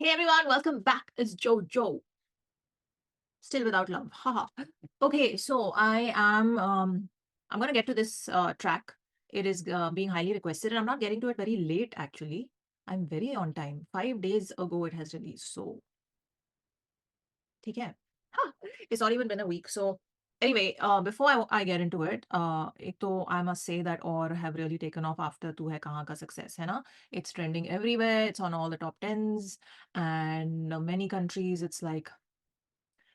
Hey everyone, welcome back. It's Jojo. Still without love. Haha. Okay, so I'm gonna get to this track. It is being highly requested, and I'm not getting to it very late actually. I'm very on time. 5 days ago it has released. So ठीक है. Huh, it's not even been a week. So anyway, before I get into it, एक तो I must say that और have really taken off after तू है कहाँ का success है ना. It's trending everywhere. It's on all the top tens, and many countries it's like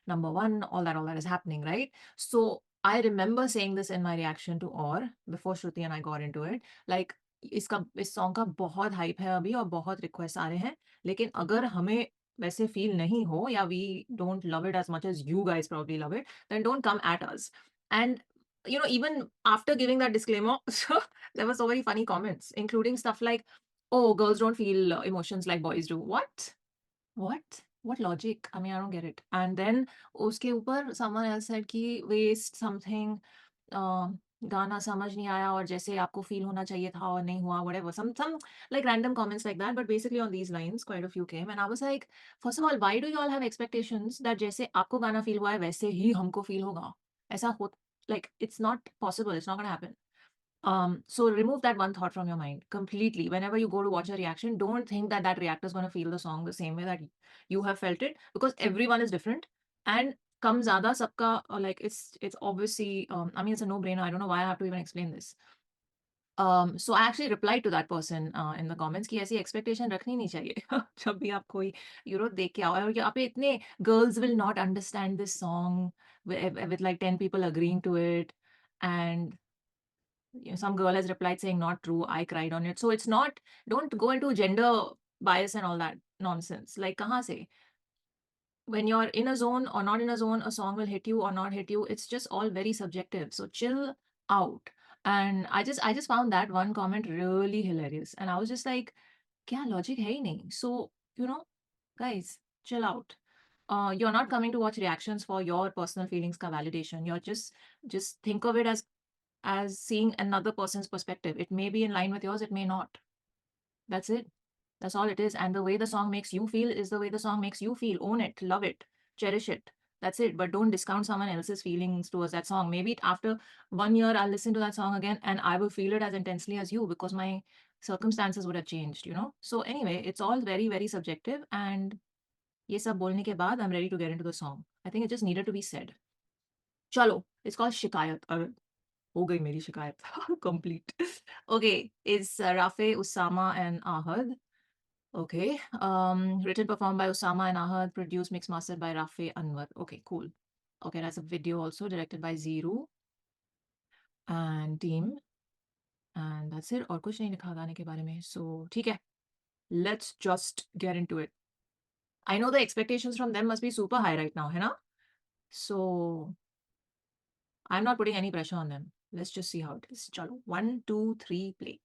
number one, all that is happening, right? So I remember saying this in my reaction to Or before Shruti and I got into it, like इस song का बहुत hype है अभी और बहुत request आ रहे हैं, लेकिन अगर हमें वैसे फील नहीं हो या we don't love it as much as you guys probably love it, then don't come at us. And even after giving that disclaimer, so there were so many funny comments, including stuff like, oh, girls don't feel emotions like boys do. What? What logic? I mean, I don't get it. And then उसके ऊपर someone else said कि waste something, गाना समझ नहीं आया और जैसे आपको feel होना चाहिए था और नहीं हुआ, whatever. Some like random comments like that, but basically on these lines, quite a few came, and I was like, first of all, why do you all have expectations that जैसे आपको गाना feel हुआ है वैसे ही हमको feel होगा? ऐसा हो, like it's not possible. It's not gonna happen. So remove that one thought from your mind completely. Whenever you go to watch a reaction, don't think that that reactor is going to feel the song the same way that you have felt it, because everyone is different. And kam zyada sabka, like it's obviously, I mean, it's a no brainer. I don't know why I have to even explain this. So I actually replied to that person in the comments कि ऐसी expectation रखनी नहीं चाहिए जब भी आप कोई देख के आओ, और यहाँ पे इतने girls will not understand this song with like 10 people agreeing to it, and some girl has replied saying not true, I cried on it. So it's not, don't go into gender bias and all that nonsense. Like kahan se, when you're in a zone or not in a zone, a song will hit you or not hit you. It's just all very subjective, so chill out. And I just found that one comment really hilarious, and I was just like, kya logic hai hi nahi. So guys, chill out. You're not coming to watch reactions for your personal feelings ka validation. You're just think of it as seeing another person's perspective. It may be in line with yours, it may not. That's it. That's all it is. And the way the song makes you feel is the way the song makes you feel. Own it, love it, cherish it. That's it. But don't discount someone else's feelings towards that song. Maybe after 1 year, I'll listen to that song again and I will feel it as intensely as you, because my circumstances would have changed. So anyway, it's all very, very subjective. And ये सब बोलने के बाद, I'm ready to get into the song. I think it just needed to be said. Chalo, it's called Shikayat. हो गई मेरी शिकायत complete. Okay, it's Raffey, Usama, and Ahad. Okay, written, performed by Usama and Ahad, produced, mixed, mastered by Raffey Anwar. Okay, cool. Okay, that's a video also directed by Zero and team. And that's it. और कुछ नहीं लिखा गाने के बारे में. So ठीक है, let's just get into it. I know the expectations from them must be super high right now, है ना? So I'm not putting any pressure on them. Let's just see how it is. चलो, 1, 2, 3, play.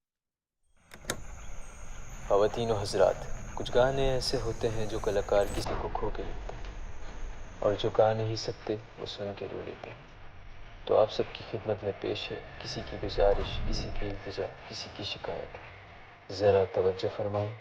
ख़वातीन व हज़रात, कुछ गाने ऐसे होते हैं जो कलाकार किसी को खो के लेते हैं, और जो गा नहीं सकते वो सुन के रो लेते हैं। तो आप सबकी खिदमत में पेश है किसी की गुजारिश, किसी की इल्तिजा, किसी की शिकायत। ज़रा तवज्जो फरमाएं।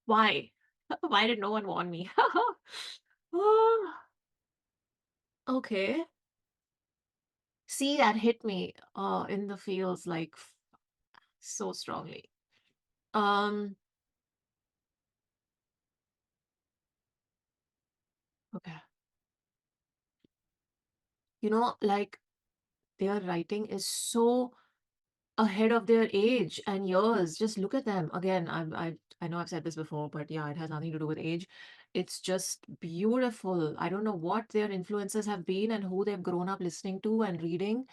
Why? Why did no one warn me? Oh, okay. See, that hit me in the feels like so strongly. Um, okay. Like their writing is so ahead of their age and years. Just look at them. Again, I know I've said this before, but yeah, it has nothing to do with age. It's just beautiful. I don't know what their influences have been and who they've grown up listening to and reading,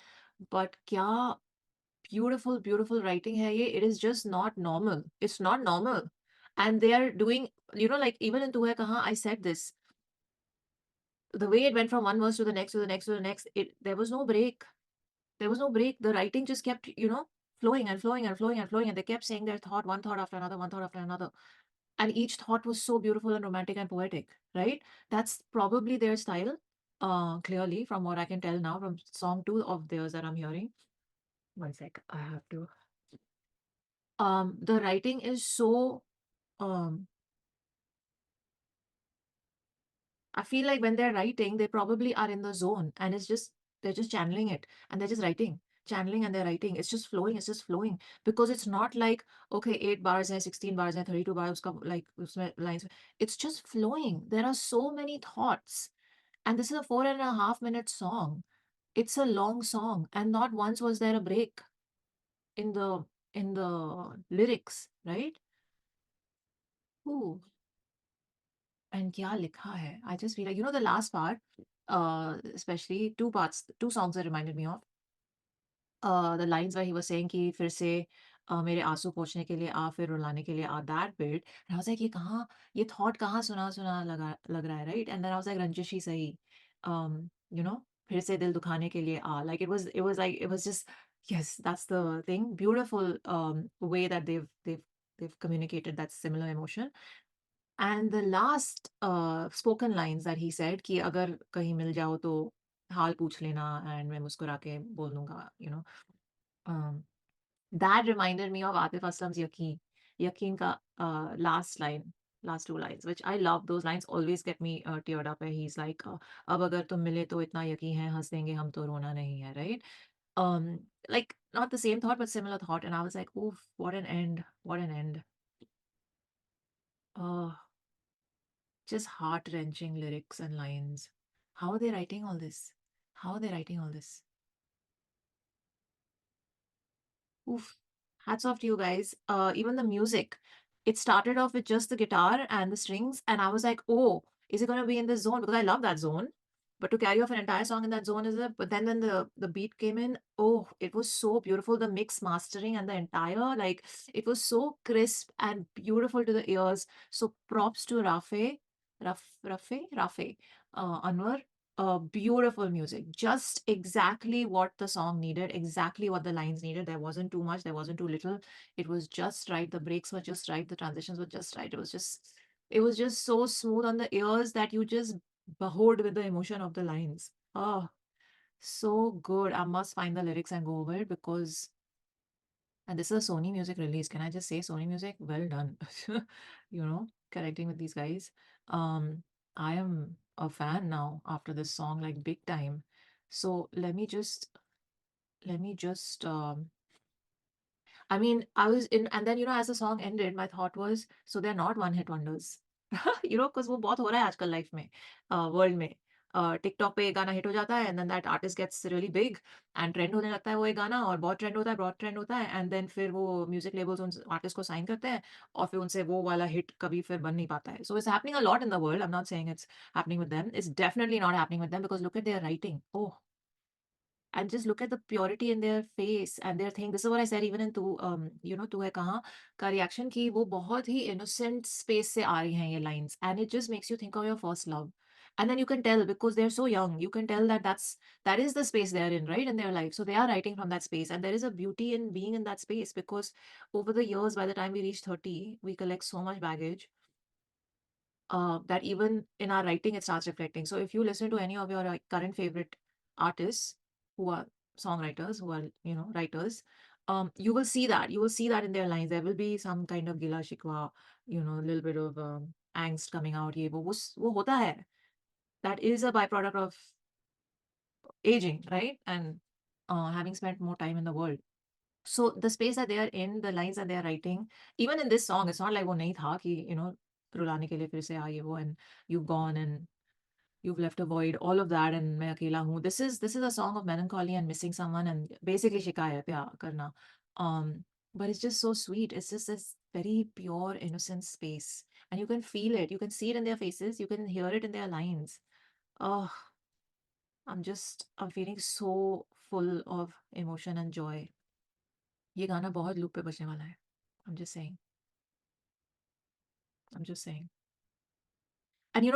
but kya beautiful, beautiful writing hai ye. It is just not normal. It's not normal. And they are doing, like even in Tu Hai Kahan, I said this. The way it went from one verse to the next, to the next, to the next, there was no break. There was no break. The writing just kept, flowing and flowing and flowing and flowing. And they kept saying their thought, one thought after another, one thought after another. And each thought was so beautiful and romantic and poetic, right? That's probably their style, clearly, from what I can tell now from song two of theirs that I'm hearing. One sec, I have to. The writing is so um I feel like when they're writing, they probably are in the zone and they're just channeling it and they're just writing, channeling and they're writing. It's just flowing because it's not like, okay, 8 bars and 16 bars and 32 bars, like lines. It's just flowing. There are so many thoughts. And this is a 4.5 minute song. It's a long song. And not once was there a break in the lyrics, right? Ooh. And kya likha hai. I just feel like, the last part, especially two parts, two songs that reminded me of. The lines where he was saying कि फिर से मेरे आंसू पोंछने के लिए आ, फिर रुलाने के लिए आ, that bit. And I was like, ये thought कहाँ सुना सुना लग रहा है, right? And then I was like, रंजिश ही सही, फिर से दिल दुखाने के लिए आ. Like it was just, yes, that's the thing. Beautiful way that they've communicated that similar emotion. And the last spoken lines that he said कि अगर कहीं मिल जाओ तो हाल पूछ लेना and मैं मुस्कुरा के बोल दूंगा, um, that reminded me of Atif Aslam's Yaqeen. Yaqeen ka last two lines, which I love. Those lines always get me teared up. Where he's like, "अब अगर तुम मिले तो इतना यकीन है, हंस देंगे हम तो रोना नहीं है," right? Like not the same thought, but similar thought. And I was like, "Oof, what an end! What an end!" Uh, just heart-wrenching lyrics and lines. How are they writing all this? How are they writing all this? Oof. Hats off to you guys. Even the music. It started off with just the guitar and the strings, and I was like, oh, is it gonna be in this zone? Because I love that zone. But to carry off an entire song in that zone is it? But then when the beat came in, oh, it was so beautiful. The mix mastering and the entire, like, it was so crisp and beautiful to the ears. So props to Raffey, Anwar. Beautiful music. Just exactly what the song needed, exactly what the lines needed. There wasn't too much, there wasn't too little. It was just right. The breaks were just right. The transitions were just right. It was just so smooth on the ears that you just behold with the emotion of the lines. Oh, so good. I must find the lyrics and go over it because, and this is a Sony Music release. Can I just say Sony Music? Well done. Connecting with these guys. Um, I am a fan now after this song, like big time. So let me just I mean, I was in, and then as the song ended, my thought was, so they're not one hit wonders, because वो बहुत हो रहा है आजकल life में, world में. TikTok पे एक गाना हिट हो जाता है and then that artist gets really big and trend होने लगता है वो एक गाना और बहुत ट्रेंड होता है एंड देन फिर वो म्यूजिक लेबल्स उन आर्टिस्ट को साइन करते हैं और फिर उनसे वो वाला हिट कभी फिर बन नहीं पाता है. So it's happening a lot in the world. I am not saying it's happening with them. It's definitely not happening with them because look at there writing. Oh, and just look at the purity in their face and their thing. This is what I said even in तू है कहाँ का reaction कि वो बहुत ही innocent space से आ रही हैं ये lines and it just makes you think of your first love. And then you can tell because they're so young, you can tell that that is the space they're in, right, in their life. So they are writing from that space and there is a beauty in being in that space because over the years, by the time we reach 30, we collect so much baggage that even in our writing it starts reflecting. So if you listen to any of your current favorite artists who are songwriters, who are writers, You will see that in their lines. There will be some kind of gila shikwa, a little bit of angst coming out. ये वो होता है. That is a byproduct of aging, right? And having spent more time in the world. So the space that they are in, the lines that they are writing, even in this song, it's not like वो नहीं था कि रुलाने के लिए फिर से आए वो, and you've gone and you've left a void, all of that, and मैं अकेला हूँ. This is a song of melancholy and missing someone, and basically शिकायत या करना. But it's just so sweet. It's just this very pure, innocent space, and you can feel it. You can see it in their faces. You can hear it in their lines. Oh, I'm feeling so full of emotion and joy. ये गाना बहुत loop पे बजने वाला है. I'm just saying. I'm just saying. And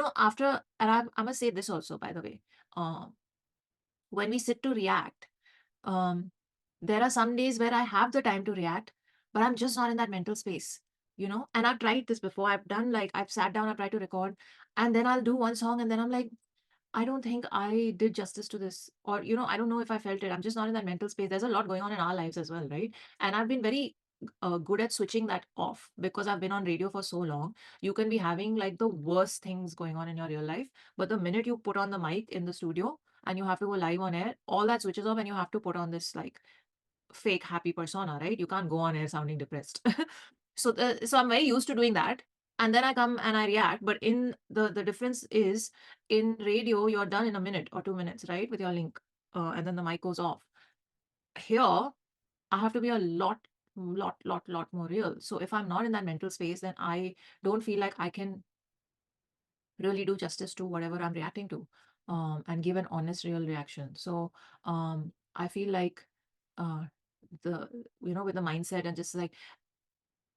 I must say this also, by the way. When we sit to react, um, there are some days where I have the time to react, but I'm just not in that mental space, And I've tried this before. I've sat down, I've tried to record, and then I'll do one song, and then I'm like, I don't think I did justice to this. Or, I don't know if I felt it. I'm just not in that mental space. There's a lot going on in our lives as well, right? And I've been very good at switching that off because I've been on radio for so long. You can be having like the worst things going on in your real life, but the minute you put on the mic in the studio and you have to go live on air, all that switches off and you have to put on this like fake happy persona, right? You can't go on air sounding depressed. So I'm very used to doing that. And then I come and I react. But in the difference is in radio, you're done in a minute or 2 minutes, right? With your link. And then the mic goes off. Here, I have to be a lot more real. So if I'm not in that mental space, then I don't feel like I can really do justice to whatever I'm reacting to, and give an honest, real reaction. So I feel like uh, the with the mindset and just like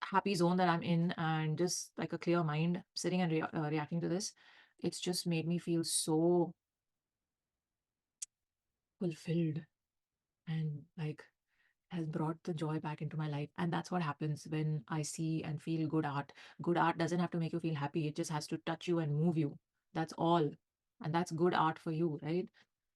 happy zone that I'm in, and just like a clear mind sitting and reacting to this, it's just made me feel so fulfilled, and like has brought the joy back into my life. And that's what happens when I see and feel good art. Good art doesn't have to make you feel happy, it just has to touch you and move you. That's all. And that's good art for you, right?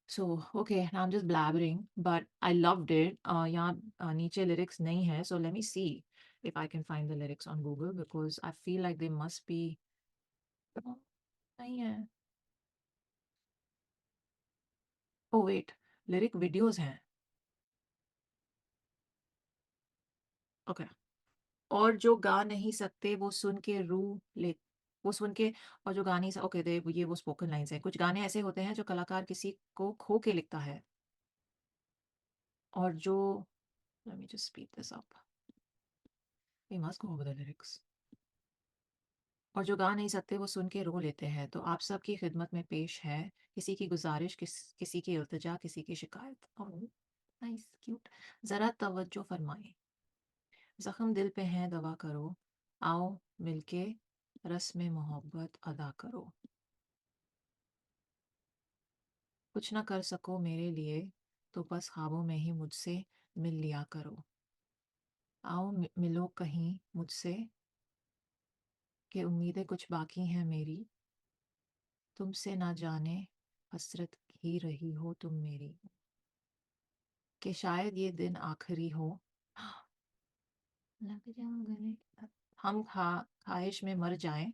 So, okay, now I'm just blabbering, but I loved it. यहाँ नीचे lyrics नहीं है, so let me see if I can find the lyrics on Google because I feel like they must be. नहीं है. Oh wait, lyric videos हैं. Okay. और जो गा नहीं सकते वो सुन के रूह ले वो सुन के और जो गा नहीं सक ओके दे ये वो स्पोकन लाइन्स हैं. कुछ गाने ऐसे होते हैं जो कलाकार किसी को खो के लिखता है और जो let me just speed this up. We must go over the lyrics. और जो गा नहीं सकते वो सुन के रो लेते हैं. तो आप सब की खिदमत में पेश है किसी की गुजारिश, किसी की इल्तिजा, किसी की शिकायत. Oh nice cute. ज़रा तवज्जो फरमाएं. ज़ख्म दिल पे हैं दवा करो. आओ मिलके रस्म मोहब्बत अदा करो. कुछ ना कर सको मेरे लिए तो बस ख्वाबों में ही मुझसे मिल लिया करो. आओ मिलो कहीं मुझसे कि उम्मीदें कुछ बाकी हैं मेरी. तुमसे ना जाने हसरत ही रही हो तुम मेरी. कि शायद ये दिन आखिरी हो. लग जा गले. हम ख्वाहिश में मर जाएं.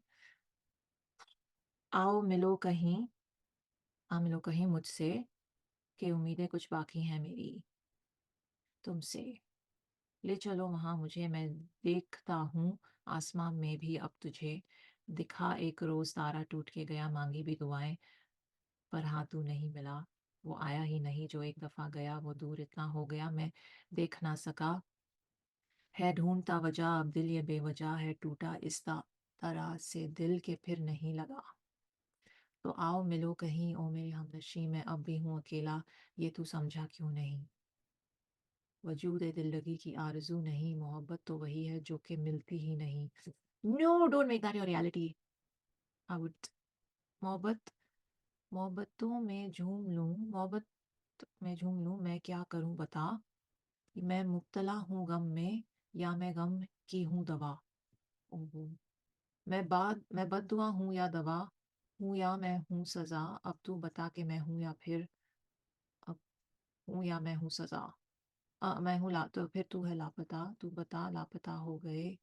आओ मिलो कहीं. आओ मिलो कहीं मुझसे कि उम्मीदें कुछ बाकी हैं मेरी. तुमसे ले चलो वहाँ मुझे. मैं देखता हूँ आसमां में भी अब तुझे. दिखा एक रोज तारा टूट के गया. मांगी भी दुआएं पर हाँ तू नहीं मिला. वो आया ही नहीं जो एक दफा गया. वो दूर इतना हो गया मैं देख ना सका. है ढूंढता वजह अब दिल ये बेवजह है टूटा इस तरह से दिल के फिर नहीं लगा. तो आओ मिलो कहीं ओ मेरे हमनशी. मैं अब भी हूँ अकेला ये तू समझा क्यों नहीं. वजूद है दिल लगी की आरज़ू नहीं. मोहब्बत तो वही है जो कि मिलती ही नहीं. No don't make that your reality. I would. मोहब्बत मोहब्बतों में झूम लूं. मोहब्बत में झूम लूं मैं क्या करूं बता. मैं मुब्तला हूँ गम में या मैं गम की हूँ दवा. ओहो. मैं बद्दुआ हूँ या दवा हूँ या मैं हूँ सजा. अब तू बता के मैं हूँ या फिर अब हूँ या मैं हूँ सजा. मैं हूँ ला तो फिर तू है लापता, तू बता लापता हो गए।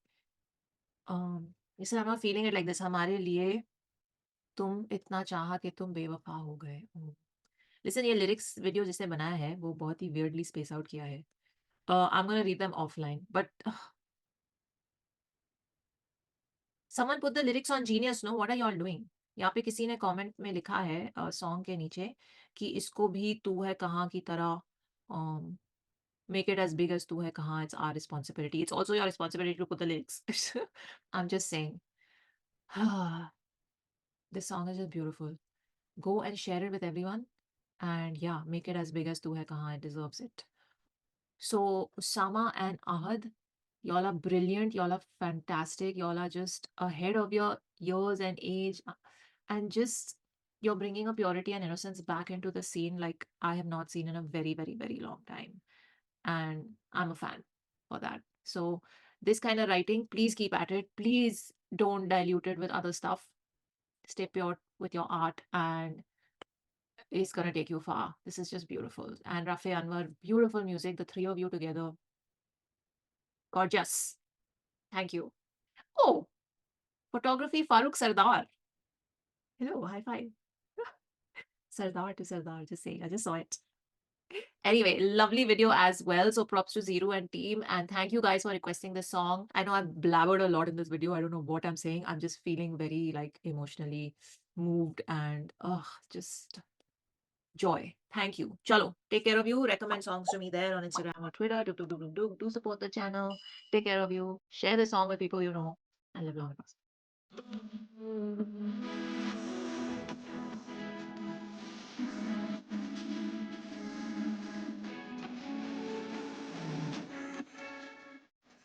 जैसे I am feeling it like this, हमारे लिए तुम इतना चाहा कि तुम बेवफा हो गए। लिसन, ये लिरिक्स वीडियो जिसने बनाया है वो बहुत ही वियर्डली स्पेस आउट किया है। I am gonna read them offline, but someone put the lyrics on Genius, no what are you all doing? यहाँ पे किसी ने कमेंट में लिखा है सॉन्ग के नीचे कि इसको भी तू है कहाँ की तरह make it as big as तू है कहाँ, it's our responsibility, it's also your responsibility to put the lyrics. I am just saying, this song is just beautiful, go and share it with everyone, and yeah, make it as big as tu hai kahan, it deserves it. So Usama and Ahad, y'all are brilliant, y'all are fantastic, y'all are just ahead of your years and age, and just you're bringing a purity and innocence back into the scene like I have not seen in a very very very long time, and I'm a fan for that. So this kind of writing, please keep at it, please don't dilute it with other stuff, stay pure with your art, and is going to take you far. This is just beautiful. And Raffey Anwar, beautiful music. The three of you together, gorgeous. Thank you. Oh, photography, Farooq Sardar. Hello, high five. Sardar to Sardar, just saying. I just saw it. Anyway, lovely video as well. So props to Zero and team. And thank you guys for requesting this song. I know I've blabbered a lot in this video. I don't know what I'm saying. I'm just feeling very like emotionally moved and just joy. Thank you. Chalo, take care of you. Recommend songs to me there on Instagram or Twitter. Do support the channel. Take care of you. Share the song with people you know. And live long and prosper.